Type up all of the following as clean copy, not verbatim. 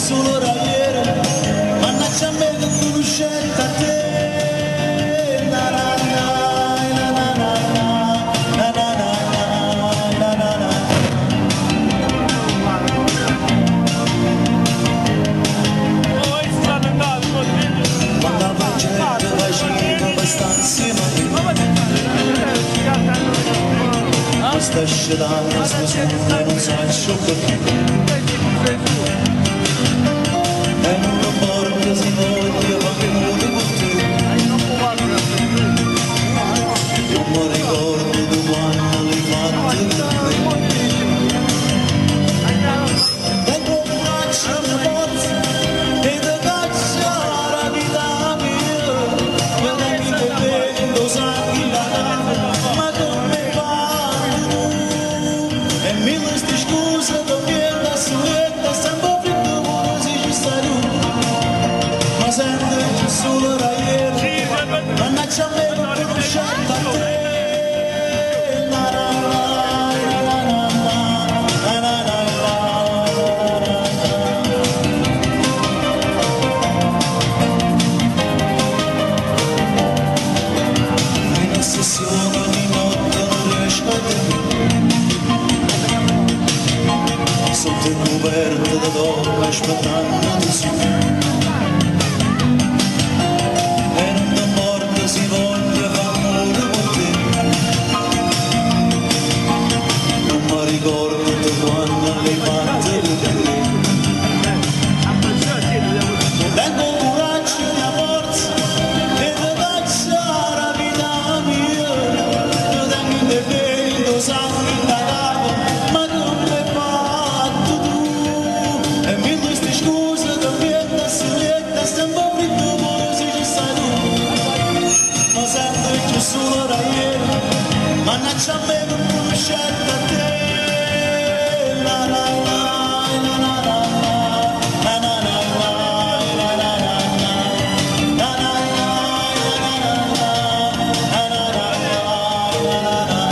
solo ieri, mannaggia a me che conoscente a te. Na na na, na na na, na na na, na na na. Quando la gente va gira, va sta insieme a te. Questa scelata si smonda e non sa ciò perché. E non lo porta si voglia quando con te. Io mi ricordo di quando l'hai fatto per me. Tengo un braccio di forza e ti caccia la vita mia. Io non mi prendo sangue la ma come fai tu? E mille sti scuse da piena sueta sempre fritto così ci stai tu. Ma senti che solo da ieri, mannaggia a me non conoscente a te. Na na na, na na na, na na na, in ossessione ogni notte non riesco a dormire. Sotto il coperto da donna aspettando di su. E non da morte si voglia fa amore con te. Non mi ricordo di quando l'hai fatto per te. Tengo coraggio e la forza e ti caccia la vita mia. Io tengo in debito sangue in la cava, ma come hai fatto tu? E mille sti scuse che viene sull'etta, stiamo fritto così ci stai tu. Ma sento che solo da ieri, mannaggia a me non conoscente a te. La la la, la la la, la la la, la la la, la la la, la la la, la la la, la la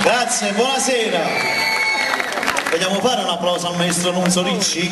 Grazie, buonasera. Vogliamo fare un applauso al maestro Nunzio Ricci?